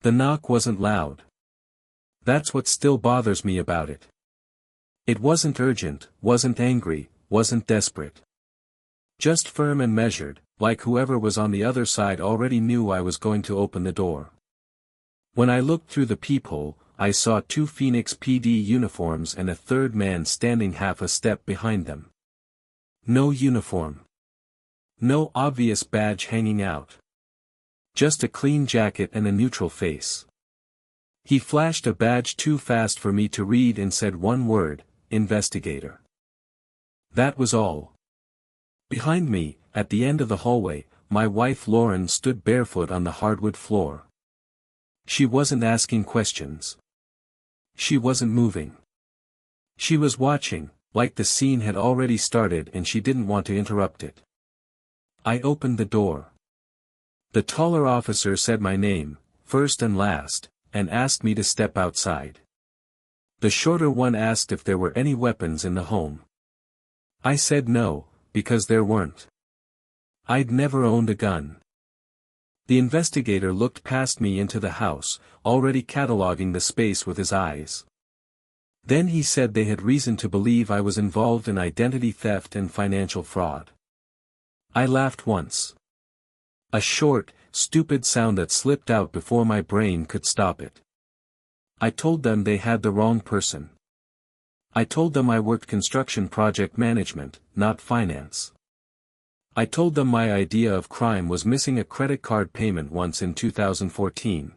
The knock wasn't loud. That's what still bothers me about it. It wasn't urgent, wasn't angry, wasn't desperate. Just firm and measured, like whoever was on the other side already knew I was going to open the door. When I looked through the peephole, I saw 2 Phoenix PD uniforms and a third man standing half a step behind them. No uniform. No obvious badge hanging out. Just a clean jacket and a neutral face. He flashed a badge too fast for me to read and said one word, investigator. That was all. Behind me, at the end of the hallway, my wife Lauren stood barefoot on the hardwood floor. She wasn't asking questions. She wasn't moving. She was watching, like the scene had already started and she didn't want to interrupt it. I opened the door. The taller officer said my name, first and last, and asked me to step outside. The shorter one asked if there were any weapons in the home. I said no, because there weren't. I'd never owned a gun. The investigator looked past me into the house, already cataloging the space with his eyes. Then he said they had reason to believe I was involved in identity theft and financial fraud. I laughed once. A short, stupid sound that slipped out before my brain could stop it. I told them they had the wrong person. I told them I worked construction project management, not finance. I told them my idea of crime was missing a credit card payment once in 2014.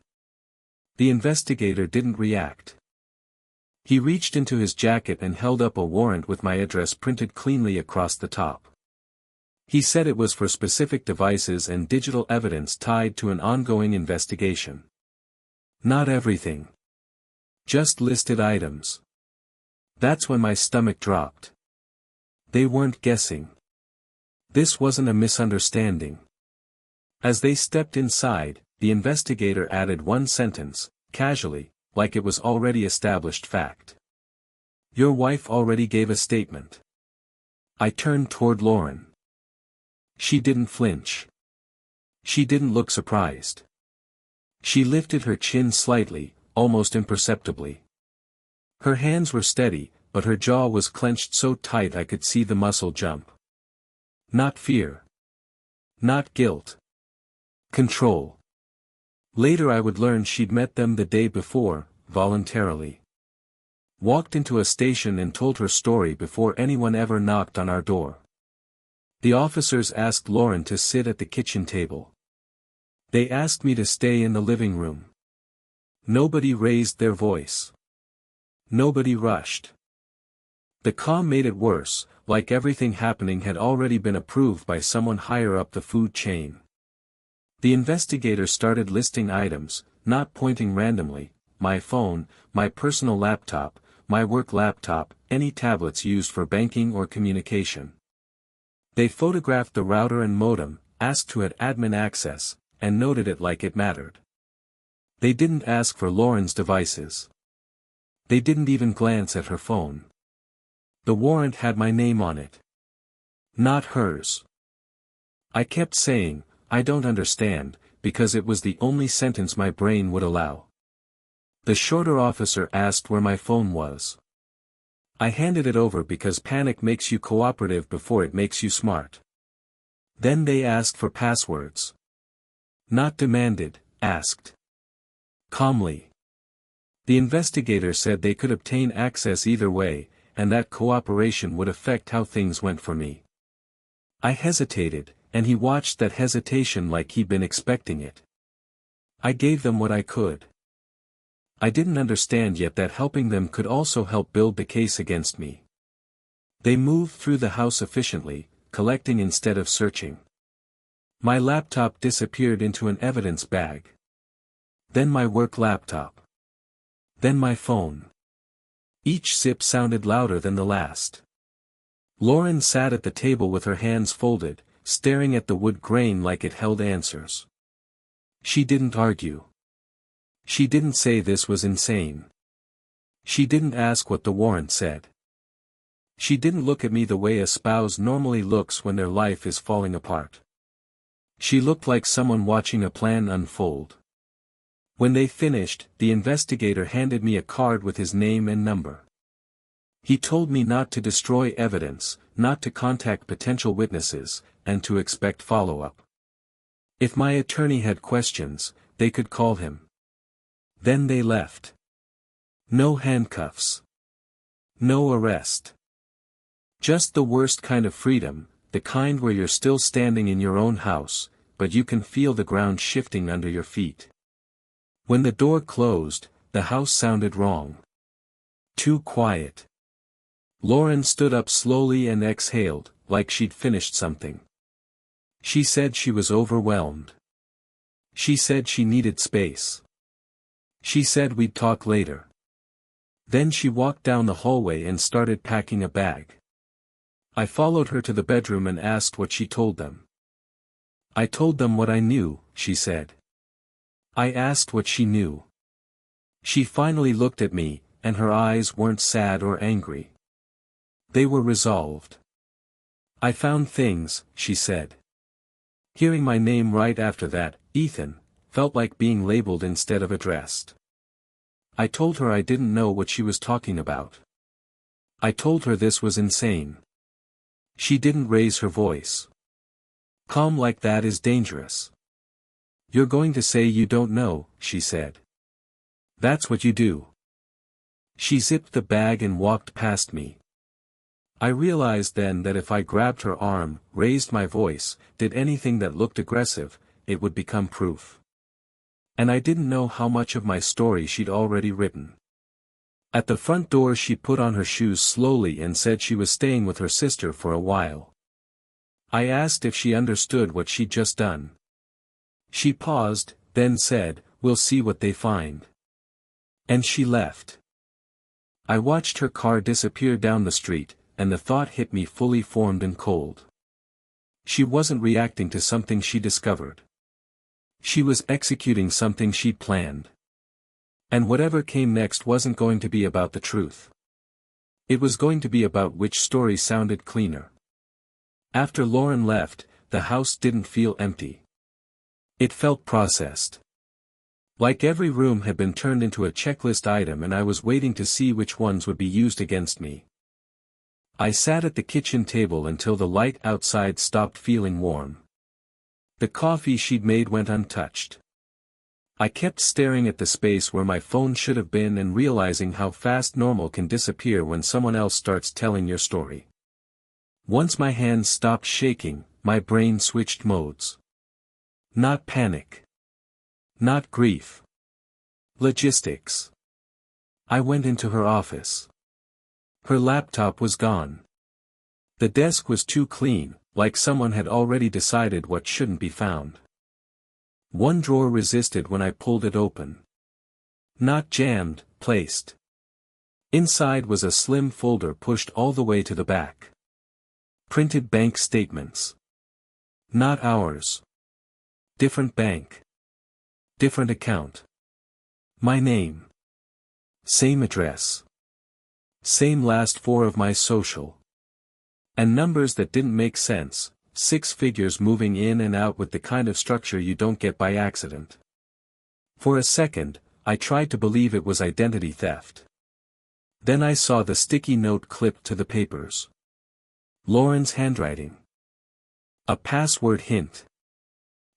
The investigator didn't react. He reached into his jacket and held up a warrant with my address printed cleanly across the top. He said it was for specific devices and digital evidence tied to an ongoing investigation. Not everything. Just listed items. That's when my stomach dropped. They weren't guessing. This wasn't a misunderstanding. As they stepped inside, the investigator added one sentence, casually, like it was already established fact. Your wife already gave a statement. I turned toward Lauren. She didn't flinch. She didn't look surprised. She lifted her chin slightly, almost imperceptibly. Her hands were steady, but her jaw was clenched so tight I could see the muscle jump. Not fear. Not guilt. Control. Later I would learn she'd met them the day before, voluntarily. Walked into a station and told her story before anyone ever knocked on our door. The officers asked Lauren to sit at the kitchen table. They asked me to stay in the living room. Nobody raised their voice. Nobody rushed. The calm made it worse, like everything happening had already been approved by someone higher up the food chain. The investigator started listing items, not pointing randomly: my phone, my personal laptop, my work laptop, any tablets used for banking or communication. They photographed the router and modem, asked who had admin access, and noted it like it mattered. They didn't ask for Lauren's devices. They didn't even glance at her phone. The warrant had my name on it. Not hers. I kept saying, I don't understand, because it was the only sentence my brain would allow. The shorter officer asked where my phone was. I handed it over because panic makes you cooperative before it makes you smart. Then they asked for passwords. Not demanded, asked. Calmly. The investigator said they could obtain access either way, and that cooperation would affect how things went for me. I hesitated, and he watched that hesitation like he'd been expecting it. I gave them what I could. I didn't understand yet that helping them could also help build the case against me. They moved through the house efficiently, collecting instead of searching. My laptop disappeared into an evidence bag. Then my work laptop. Then my phone. Each sip sounded louder than the last. Lauren sat at the table with her hands folded, staring at the wood grain like it held answers. She didn't argue. She didn't say this was insane. She didn't ask what the warrant said. She didn't look at me the way a spouse normally looks when their life is falling apart. She looked like someone watching a plan unfold. When they finished, the investigator handed me a card with his name and number. He told me not to destroy evidence, not to contact potential witnesses, and to expect follow-up. If my attorney had questions, they could call him. Then they left. No handcuffs. No arrest. Just the worst kind of freedom, the kind where you're still standing in your own house, but you can feel the ground shifting under your feet. When the door closed, the house sounded wrong. Too quiet. Lauren stood up slowly and exhaled, like she'd finished something. She said she was overwhelmed. She said she needed space. She said we'd talk later. Then she walked down the hallway and started packing a bag. I followed her to the bedroom and asked what she told them. I told them what I knew, she said. I asked what she knew. She finally looked at me, and her eyes weren't sad or angry. They were resolved. I found things, she said. Hearing my name right after that, Ethan, felt like being labeled instead of addressed. I told her I didn't know what she was talking about. I told her this was insane. She didn't raise her voice. Calm like that is dangerous. You're going to say you don't know, she said. That's what you do. She zipped the bag and walked past me. I realized then that if I grabbed her arm, raised my voice, did anything that looked aggressive, it would become proof. And I didn't know how much of my story she'd already written. At the front door she put on her shoes slowly and said she was staying with her sister for a while. I asked if she understood what she'd just done. She paused, then said, "We'll see what they find." And she left. I watched her car disappear down the street, and the thought hit me fully formed and cold. She wasn't reacting to something she discovered. She was executing something she'd planned. And whatever came next wasn't going to be about the truth. It was going to be about which story sounded cleaner. After Lauren left, the house didn't feel empty. It felt processed. Like every room had been turned into a checklist item and I was waiting to see which ones would be used against me. I sat at the kitchen table until the light outside stopped feeling warm. The coffee she'd made went untouched. I kept staring at the space where my phone should have been and realizing how fast normal can disappear when someone else starts telling your story. Once my hands stopped shaking, my brain switched modes. Not panic. Not grief. Logistics. I went into her office. Her laptop was gone. The desk was too clean, like someone had already decided what shouldn't be found. One drawer resisted when I pulled it open. Not jammed, placed. Inside was a slim folder pushed all the way to the back. Printed bank statements. Not ours. Different bank. Different account. My name. Same address. Same last four of my social. And numbers that didn't make sense, 6 figures moving in and out with the kind of structure you don't get by accident. For a second, I tried to believe it was identity theft. Then I saw the sticky note clipped to the papers. Lauren's handwriting. A password hint.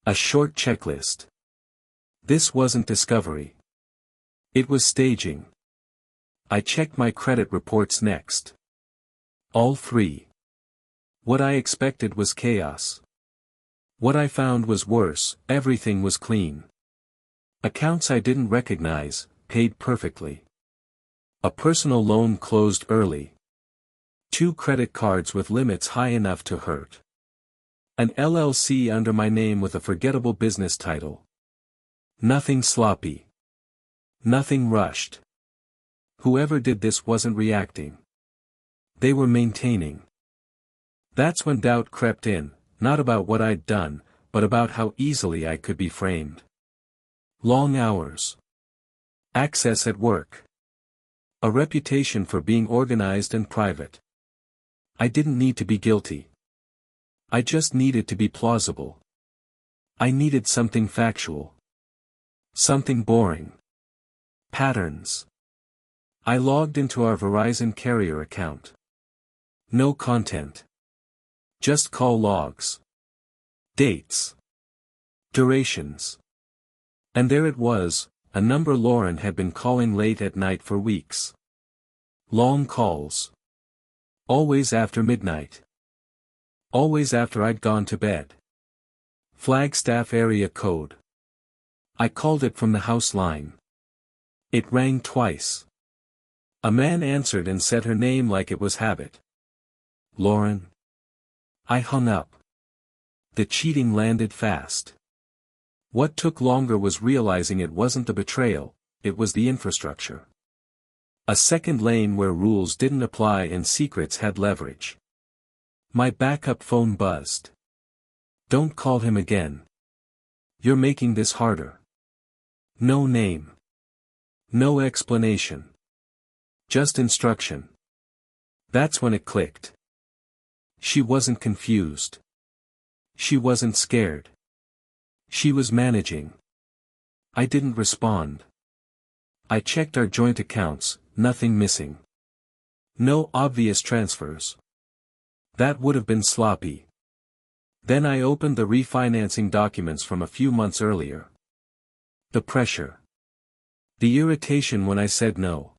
A short checklist. This wasn't discovery. It was staging. I checked my credit reports next. All 3. What I expected was chaos. What I found was worse, everything was clean. Accounts I didn't recognize, paid perfectly. A personal loan closed early. 2 credit cards with limits high enough to hurt. An LLC under my name with a forgettable business title. Nothing sloppy. Nothing rushed. Whoever did this wasn't reacting. They were maintaining. That's when doubt crept in, not about what I'd done, but about how easily I could be framed. Long hours. Access at work. A reputation for being organized and private. I didn't need to be guilty. I just needed to be plausible. I needed something factual. Something boring. Patterns. I logged into our Verizon carrier account. No content. Just call logs. Dates. Durations. And there it was, a number Lauren had been calling late at night for weeks. Long calls. Always after midnight. Always after I'd gone to bed. Flagstaff area code. I called it from the house line. It rang twice. A man answered and said her name like it was habit. Lauren. I hung up. The cheating landed fast. What took longer was realizing it wasn't the betrayal, it was the infrastructure. A second lane where rules didn't apply and secrets had leverage. My backup phone buzzed. Don't call him again. You're making this harder. No name. No explanation. Just instruction. That's when it clicked. She wasn't confused. She wasn't scared. She was managing. I didn't respond. I checked our joint accounts, nothing missing. No obvious transfers. That would have been sloppy. Then I opened the refinancing documents from a few months earlier. The pressure. The irritation when I said no.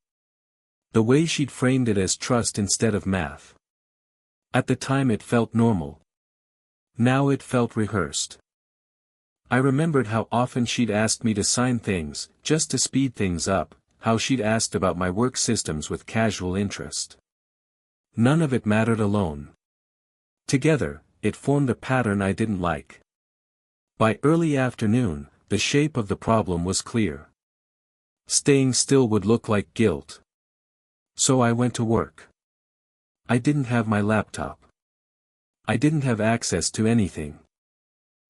The way she'd framed it as trust instead of math. At the time it felt normal. Now it felt rehearsed. I remembered how often she'd asked me to sign things, just to speed things up, how she'd asked about my work systems with casual interest. None of it mattered alone. Together, it formed a pattern I didn't like. By early afternoon, the shape of the problem was clear. Staying still would look like guilt. So I went to work. I didn't have my laptop. I didn't have access to anything.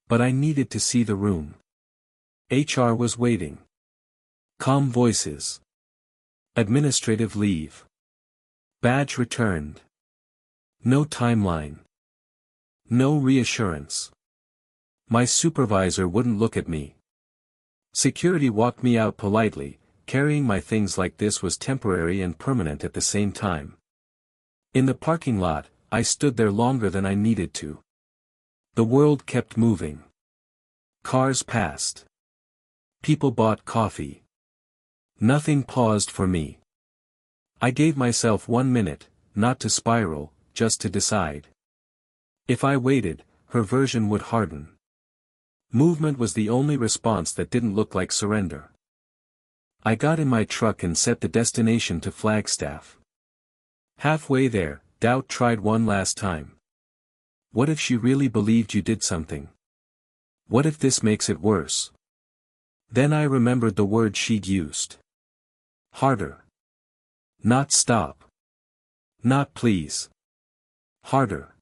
But I needed to see the room. HR was waiting. Calm voices. Administrative leave. Badge returned. No timeline. No reassurance. My supervisor wouldn't look at me. Security walked me out politely, carrying my things like this was temporary and permanent at the same time. In the parking lot, I stood there longer than I needed to. The world kept moving. Cars passed. People bought coffee. Nothing paused for me. I gave myself 1 minute, not to spiral, just to decide. If I waited, her version would harden. Movement was the only response that didn't look like surrender. I got in my truck and set the destination to Flagstaff. Halfway there, doubt tried one last time. What if she really believed you did something? What if this makes it worse? Then I remembered the word she'd used. Harder. Not stop. Not please. Harder.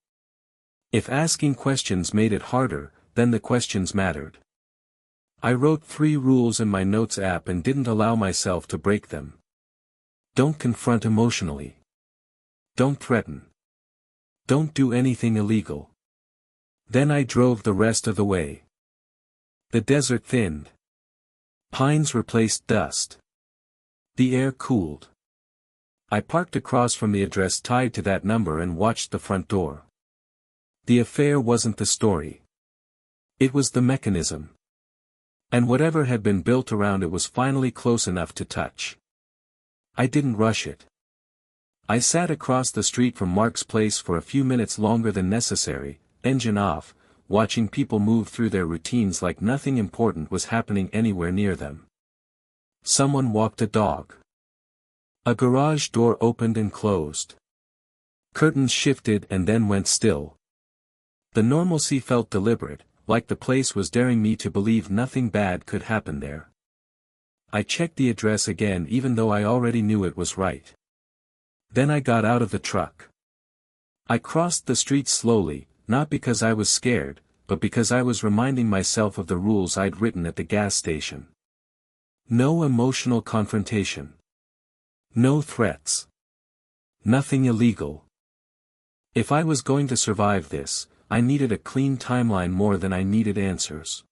If asking questions made it harder, then the questions mattered. I wrote 3 rules in my notes app and didn't allow myself to break them. Don't confront emotionally. Don't threaten. Don't do anything illegal. Then I drove the rest of the way. The desert thinned. Pines replaced dust. The air cooled. I parked across from the address tied to that number and watched the front door. The affair wasn't the story. It was the mechanism. And whatever had been built around it was finally close enough to touch. I didn't rush it. I sat across the street from Mark's place for a few minutes longer than necessary, engine off, watching people move through their routines like nothing important was happening anywhere near them. Someone walked a dog. A garage door opened and closed. Curtains shifted and then went still. The normalcy felt deliberate, like the place was daring me to believe nothing bad could happen there. I checked the address again even though I already knew it was right. Then I got out of the truck. I crossed the street slowly, not because I was scared, but because I was reminding myself of the rules I'd written at the gas station. No emotional confrontation. No threats. Nothing illegal. If I was going to survive this, I needed a clean timeline more than I needed answers.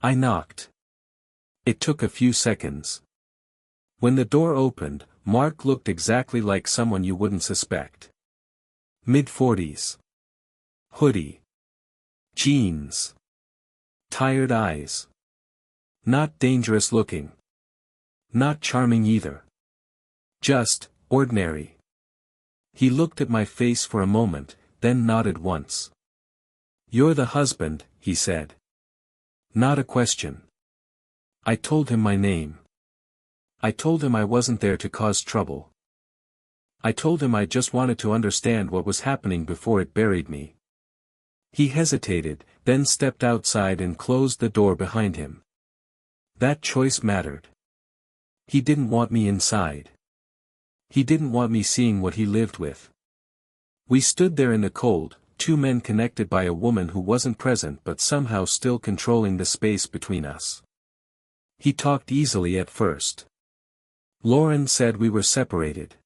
I knocked. It took a few seconds. When the door opened, Mark looked exactly like someone you wouldn't suspect. Mid-40s. Hoodie. Jeans. Tired eyes. Not dangerous looking. Not charming either. Just, ordinary. He looked at my face for a moment, then nodded once. "You're the husband," he said. Not a question. I told him my name. I told him I wasn't there to cause trouble. I told him I just wanted to understand what was happening before it buried me. He hesitated, then stepped outside and closed the door behind him. That choice mattered. He didn't want me inside. He didn't want me seeing what he lived with. We stood there in the cold, two men connected by a woman who wasn't present but somehow still controlling the space between us. He talked easily at first. Lauren said we were separated.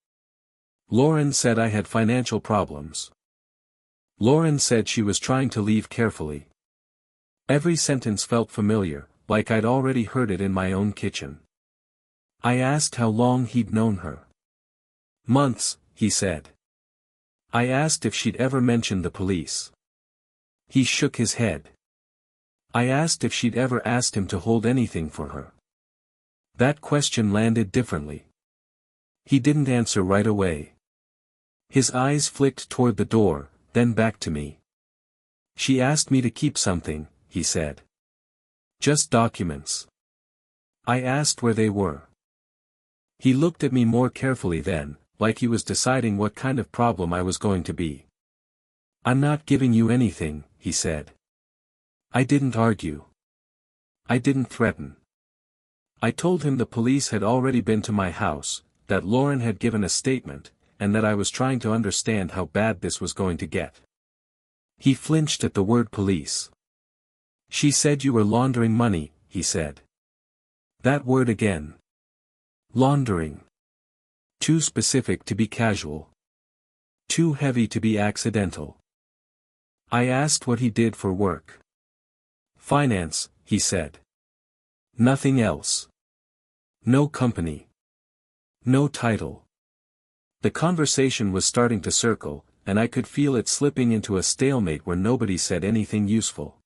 Lauren said I had financial problems. Lauren said she was trying to leave carefully. Every sentence felt familiar, like I'd already heard it in my own kitchen. I asked how long he'd known her. "Months," he said. I asked if she'd ever mentioned the police. He shook his head. I asked if she'd ever asked him to hold anything for her. That question landed differently. He didn't answer right away. His eyes flicked toward the door, then back to me. "She asked me to keep something," he said. "Just documents." I asked where they were. He looked at me more carefully then, like he was deciding what kind of problem I was going to be. "I'm not giving you anything," he said. I didn't argue. I didn't threaten. I told him the police had already been to my house, that Lauren had given a statement, and that I was trying to understand how bad this was going to get. He flinched at the word police. "She said you were laundering money," he said. That word again. Laundering. Too specific to be casual. Too heavy to be accidental. I asked what he did for work. "Finance," he said. "Nothing else. No company. No title." The conversation was starting to circle, and I could feel it slipping into a stalemate where nobody said anything useful.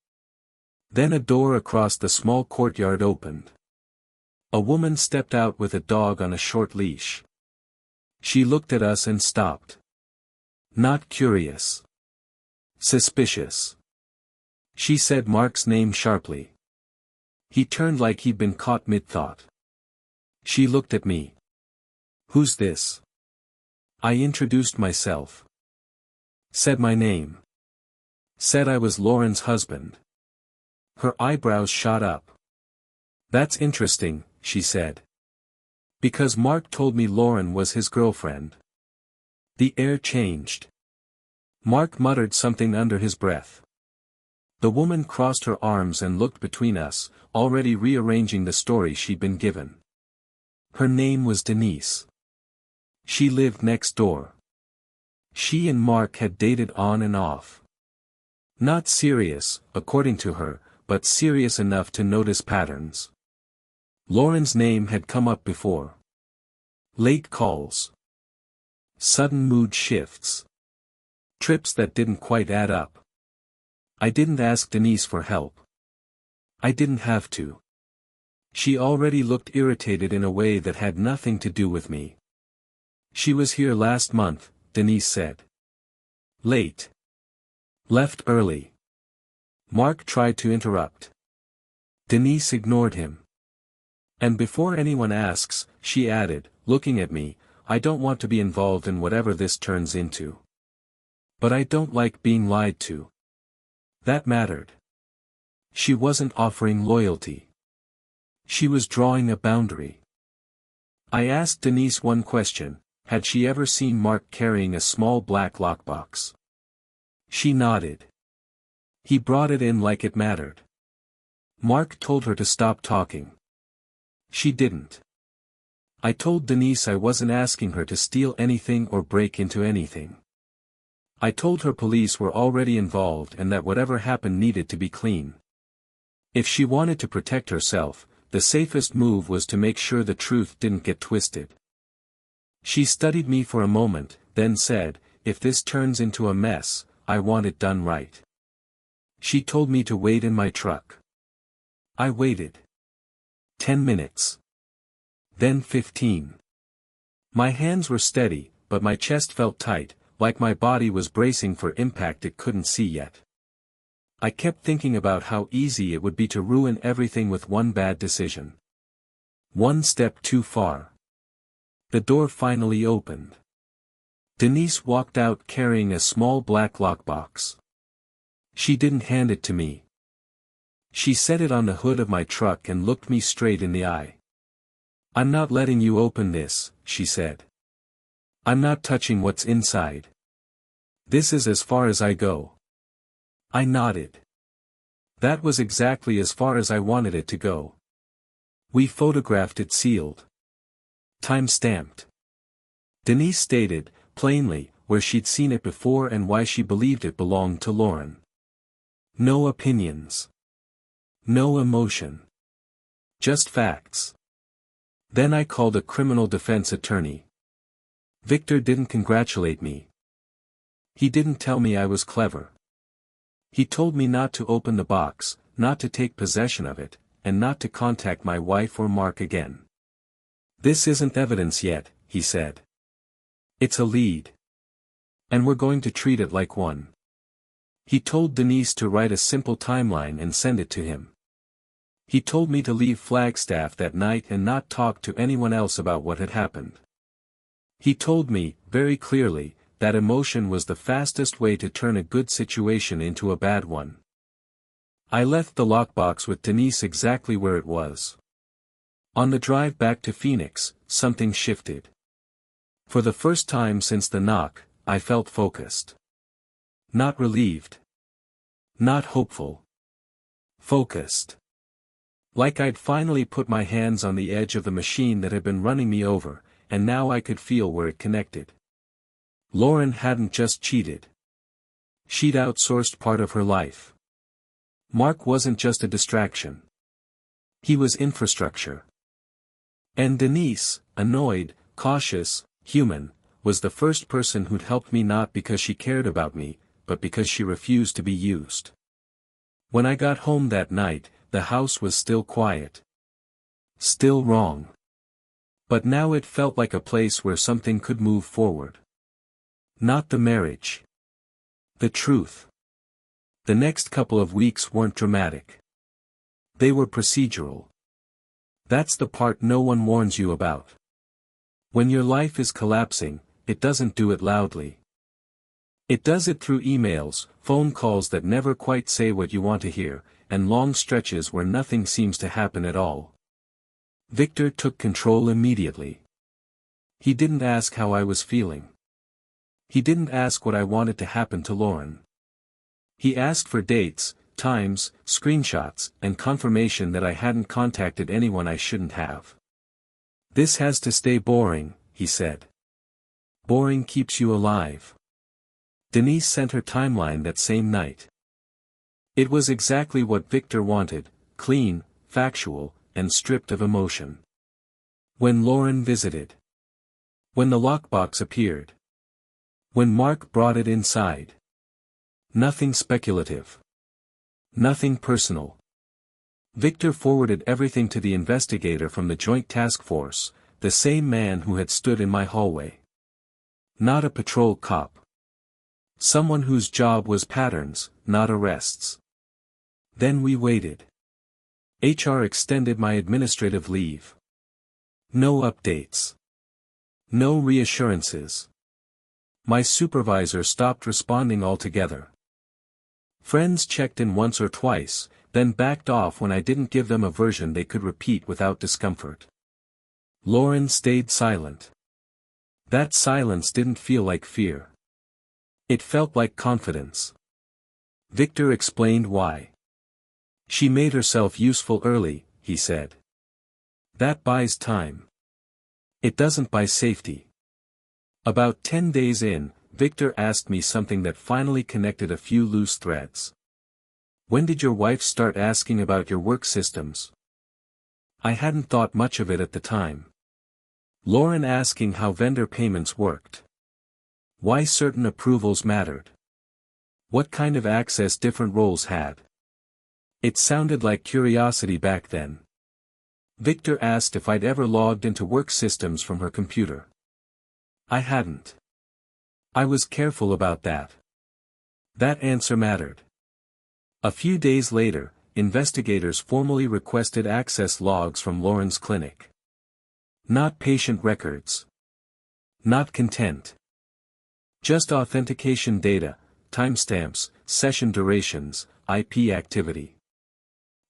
Then a door across the small courtyard opened. A woman stepped out with a dog on a short leash. She looked at us and stopped. Not curious. Suspicious. She said Mark's name sharply. He turned like he'd been caught mid-thought. She looked at me. "Who's this?" I introduced myself. Said my name. Said I was Lauren's husband. Her eyebrows shot up. "That's interesting," she said. "Because Mark told me Lauren was his girlfriend." The air changed. Mark muttered something under his breath. The woman crossed her arms and looked between us, already rearranging the story she'd been given. Her name was Denise. She lived next door. She and Mark had dated on and off. Not serious, according to her, but serious enough to notice patterns. Lauren's name had come up before. Late calls. Sudden mood shifts. Trips that didn't quite add up. I didn't ask Denise for help. I didn't have to. She already looked irritated in a way that had nothing to do with me. "She was here last month," Denise said. "Late. Left early." Mark tried to interrupt. Denise ignored him. "And before anyone asks," she added, looking at me, "I don't want to be involved in whatever this turns into. But I don't like being lied to." That mattered. She wasn't offering loyalty. She was drawing a boundary. I asked Denise one question: had she ever seen Mark carrying a small black lockbox? She nodded. He brought it in like it mattered. Mark told her to stop talking. She didn't. I told Denise I wasn't asking her to steal anything or break into anything. I told her police were already involved and that whatever happened needed to be clean. If she wanted to protect herself, the safest move was to make sure the truth didn't get twisted. She studied me for a moment, then said, "If this turns into a mess, I want it done right." She told me to wait in my truck. I waited. 10 minutes. Then 15. My hands were steady, but my chest felt tight, like my body was bracing for impact it couldn't see yet. I kept thinking about how easy it would be to ruin everything with one bad decision. One step too far. The door finally opened. Denise walked out carrying a small black lockbox. She didn't hand it to me. She set it on the hood of my truck and looked me straight in the eye. "I'm not letting you open this," she said. "I'm not touching what's inside. This is as far as I go." I nodded. That was exactly as far as I wanted it to go. We photographed it sealed. Time-stamped. Denise stated, plainly, where she'd seen it before and why she believed it belonged to Lauren. No opinions. No emotion. Just facts. Then I called a criminal defense attorney. Victor didn't congratulate me. He didn't tell me I was clever. He told me not to open the box, not to take possession of it, and not to contact my wife or Mark again. "This isn't evidence yet," he said. "It's a lead. And we're going to treat it like one." He told Denise to write a simple timeline and send it to him. He told me to leave Flagstaff that night and not talk to anyone else about what had happened. He told me, very clearly, that emotion was the fastest way to turn a good situation into a bad one. I left the lockbox with Denise exactly where it was. On the drive back to Phoenix, something shifted. For the first time since the knock, I felt focused. Not relieved. Not hopeful. Focused. Like I'd finally put my hands on the edge of the machine that had been running me over, and now I could feel where it connected. Lauren hadn't just cheated. She'd outsourced part of her life. Mark wasn't just a distraction. He was infrastructure. And Denise, annoyed, cautious, human, was the first person who'd helped me not because she cared about me, but because she refused to be used. When I got home that night, the house was still quiet. Still wrong. But now it felt like a place where something could move forward. Not the marriage. The truth. The next couple of weeks weren't dramatic. They were procedural. That's the part no one warns you about. When your life is collapsing, it doesn't do it loudly. It does it through emails, phone calls that never quite say what you want to hear, and long stretches where nothing seems to happen at all. Victor took control immediately. He didn't ask how I was feeling. He didn't ask what I wanted to happen to Lauren. He asked for dates, times, screenshots, and confirmation that I hadn't contacted anyone I shouldn't have. "This has to stay boring," he said. "Boring keeps you alive." Denise sent her timeline that same night. It was exactly what Victor wanted, clean, factual, and stripped of emotion. When Lauren visited. When the lockbox appeared. When Mark brought it inside. Nothing speculative. Nothing personal. Victor forwarded everything to the investigator from the Joint Task Force, the same man who had stood in my hallway. Not a patrol cop. Someone whose job was patterns, not arrests. Then we waited. HR extended my administrative leave. No updates. No reassurances. My supervisor stopped responding altogether. Friends checked in once or twice, then backed off when I didn't give them a version they could repeat without discomfort. Lauren stayed silent. That silence didn't feel like fear. It felt like confidence. Victor explained why. "She made herself useful early," he said. "That buys time. It doesn't buy safety." About 10 days in, Victor asked me something that finally connected a few loose threads. "When did your wife start asking about your work systems?" I hadn't thought much of it at the time. Lauren asking how vendor payments worked. Why certain approvals mattered. What kind of access different roles had. It sounded like curiosity back then. Victor asked if I'd ever logged into work systems from her computer. I hadn't. I was careful about that. That answer mattered. A few days later, investigators formally requested access logs from Lauren's clinic. Not patient records. Not content. Just authentication data, timestamps, session durations, IP activity.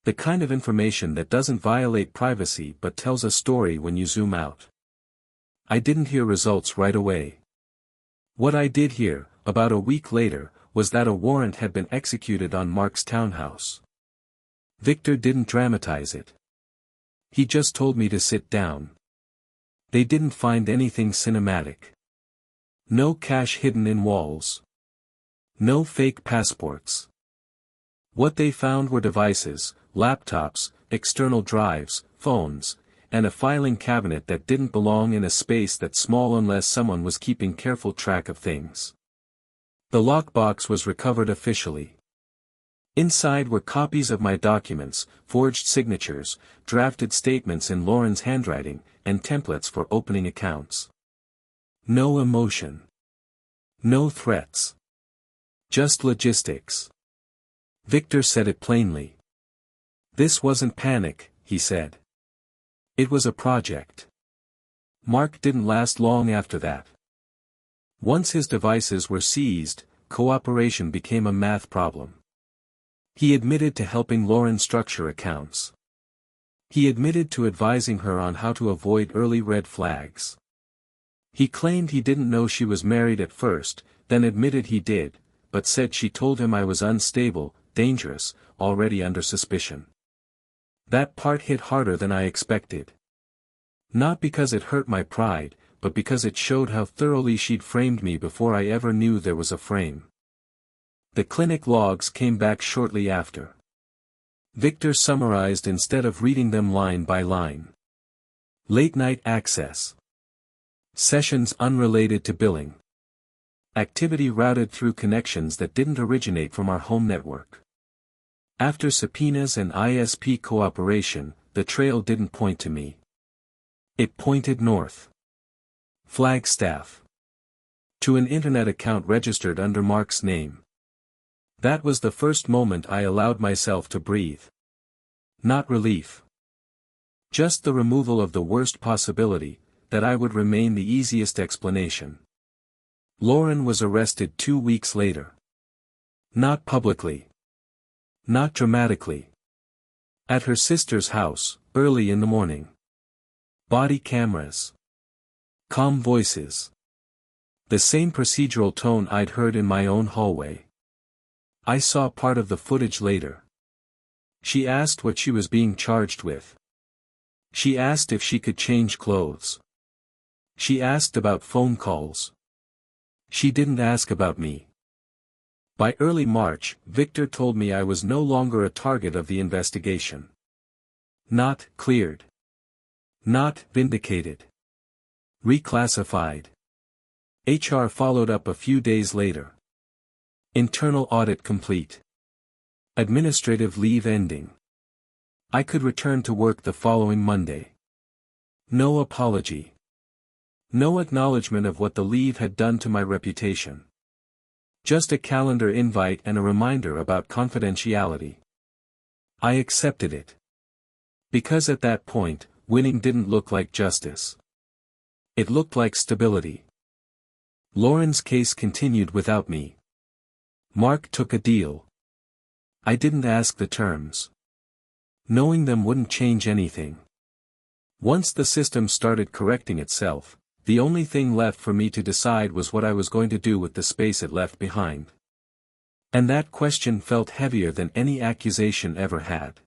The kind of information that doesn't violate privacy but tells a story when you zoom out. I didn't hear results right away. What I did hear, about a week later, was that a warrant had been executed on Mark's townhouse. Victor didn't dramatize it. He just told me to sit down. They didn't find anything cinematic. No cash hidden in walls. No fake passports. What they found were devices, laptops, external drives, phones, and a filing cabinet that didn't belong in a space that small unless someone was keeping careful track of things. The lockbox was recovered officially. Inside were copies of my documents, forged signatures, drafted statements in Lauren's handwriting, and templates for opening accounts. No emotion. No threats. Just logistics. Victor said it plainly. This wasn't panic, he said. It was a project. Mark didn't last long after that. Once his devices were seized, cooperation became a math problem. He admitted to helping Lauren structure accounts. He admitted to advising her on how to avoid early red flags. He claimed he didn't know she was married at first, then admitted he did, but said she told him I was unstable, dangerous, already under suspicion. That part hit harder than I expected. Not because it hurt my pride, but because it showed how thoroughly she'd framed me before I ever knew there was a frame. The clinic logs came back shortly after. Victor summarized instead of reading them line by line. Late-night access. Sessions unrelated to billing. Activity routed through connections that didn't originate from our home network. After subpoenas and ISP cooperation, the trail didn't point to me. It pointed north. Flagstaff. To an internet account registered under Mark's name. That was the first moment I allowed myself to breathe. Not relief. Just the removal of the worst possibility, that I would remain the easiest explanation. Lauren was arrested 2 weeks later. Not publicly. Not dramatically. At her sister's house, early in the morning. Body cameras. Calm voices. The same procedural tone I'd heard in my own hallway. I saw part of the footage later. She asked what she was being charged with. She asked if she could change clothes. She asked about phone calls. She didn't ask about me. By early March, Victor told me I was no longer a target of the investigation. Not cleared. Not vindicated. Reclassified. HR followed up a few days later. Internal audit complete. Administrative leave ending. I could return to work the following Monday. No apology. No acknowledgement of what the leave had done to my reputation. Just a calendar invite and a reminder about confidentiality. I accepted it. Because at that point, winning didn't look like justice. It looked like stability. Lauren's case continued without me. Mark took a deal. I didn't ask the terms. Knowing them wouldn't change anything. Once the system started correcting itself, the only thing left for me to decide was what I was going to do with the space it left behind. And that question felt heavier than any accusation ever had.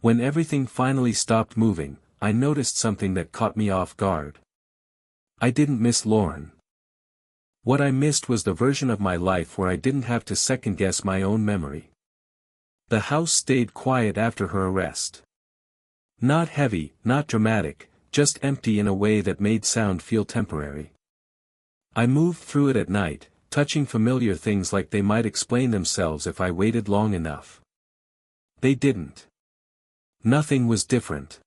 When everything finally stopped moving, I noticed something that caught me off guard. I didn't miss Lauren. What I missed was the version of my life where I didn't have to second-guess my own memory. The house stayed quiet after her arrest. Not heavy, not dramatic, just empty in a way that made sound feel temporary. I moved through it at night, touching familiar things like they might explain themselves if I waited long enough. They didn't. Nothing was different.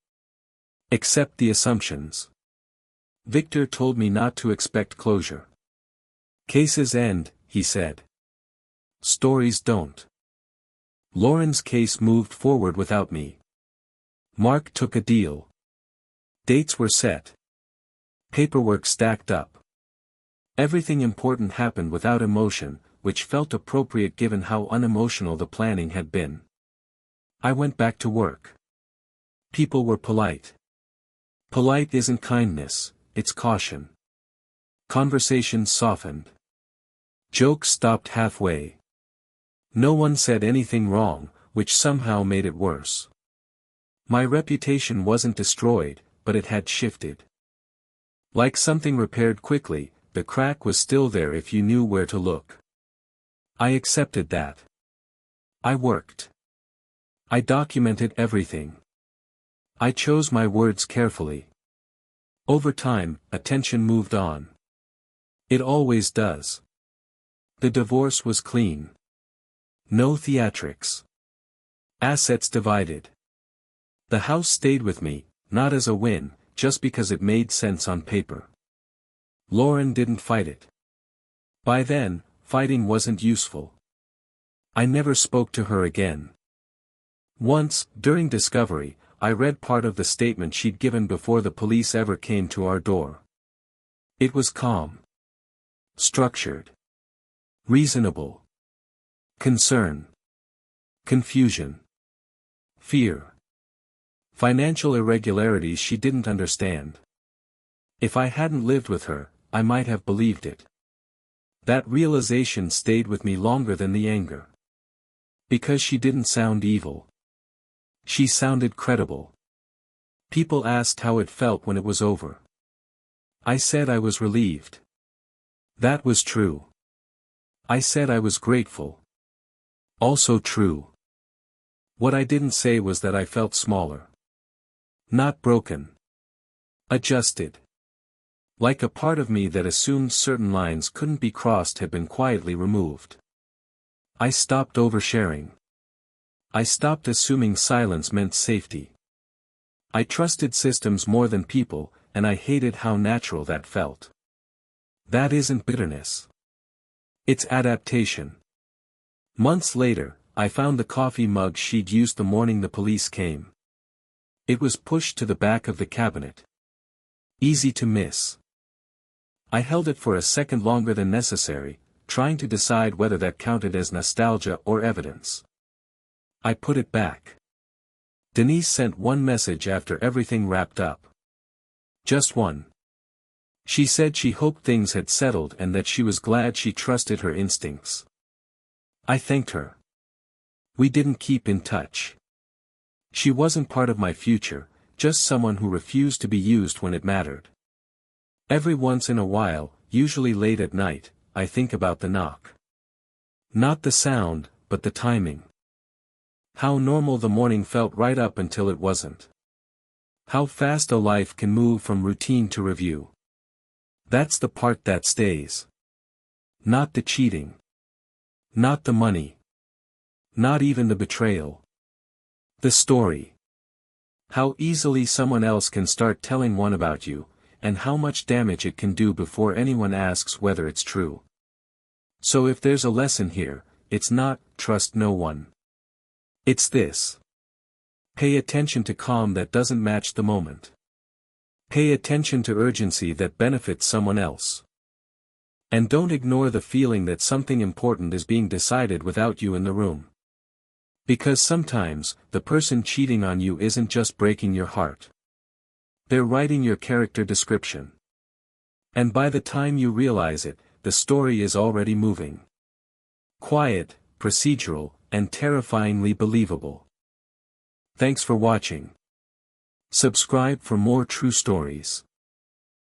Except the assumptions. Victor told me not to expect closure. Cases end, he said. Stories don't. Lauren's case moved forward without me. Mark took a deal. Dates were set. Paperwork stacked up. Everything important happened without emotion, which felt appropriate given how unemotional the planning had been. I went back to work. People were polite. Polite isn't kindness, it's caution. Conversations softened. Jokes stopped halfway. No one said anything wrong, which somehow made it worse. My reputation wasn't destroyed, but it had shifted. Like something repaired quickly, the crack was still there if you knew where to look. I accepted that. I worked. I documented everything. I chose my words carefully. Over time, attention moved on. It always does. The divorce was clean. No theatrics. Assets divided. The house stayed with me, not as a win, just because it made sense on paper. Lauren didn't fight it. By then, fighting wasn't useful. I never spoke to her again. Once, during discovery, I read part of the statement she'd given before the police ever came to our door. It was calm. Structured. Reasonable. Concern. Confusion. Fear. Financial irregularities she didn't understand. If I hadn't lived with her, I might have believed it. That realization stayed with me longer than the anger. Because she didn't sound evil. She sounded credible. People asked how it felt when it was over. I said I was relieved. That was true. I said I was grateful. Also true. What I didn't say was that I felt smaller. Not broken. Adjusted. Like a part of me that assumed certain lines couldn't be crossed had been quietly removed. I stopped oversharing. I stopped assuming silence meant safety. I trusted systems more than people, and I hated how natural that felt. That isn't bitterness. It's adaptation. Months later, I found the coffee mug she'd used the morning the police came. It was pushed to the back of the cabinet. Easy to miss. I held it for a second longer than necessary, trying to decide whether that counted as nostalgia or evidence. I put it back. Denise sent one message after everything wrapped up. Just one. She said she hoped things had settled and that she was glad she trusted her instincts. I thanked her. We didn't keep in touch. She wasn't part of my future, just someone who refused to be used when it mattered. Every once in a while, usually late at night, I think about the knock. Not the sound, but the timing. How normal the morning felt right up until it wasn't. How fast a life can move from routine to review. That's the part that stays. Not the cheating. Not the money. Not even the betrayal. The story. How easily someone else can start telling one about you, and how much damage it can do before anyone asks whether it's true. So if there's a lesson here, it's not, trust no one. It's this. Pay attention to calm that doesn't match the moment. Pay attention to urgency that benefits someone else. And don't ignore the feeling that something important is being decided without you in the room. Because sometimes, the person cheating on you isn't just breaking your heart. They're writing your character description. And by the time you realize it, the story is already moving. Quiet, procedural, and terrifyingly believable. Thanks for watching. Subscribe for more true stories.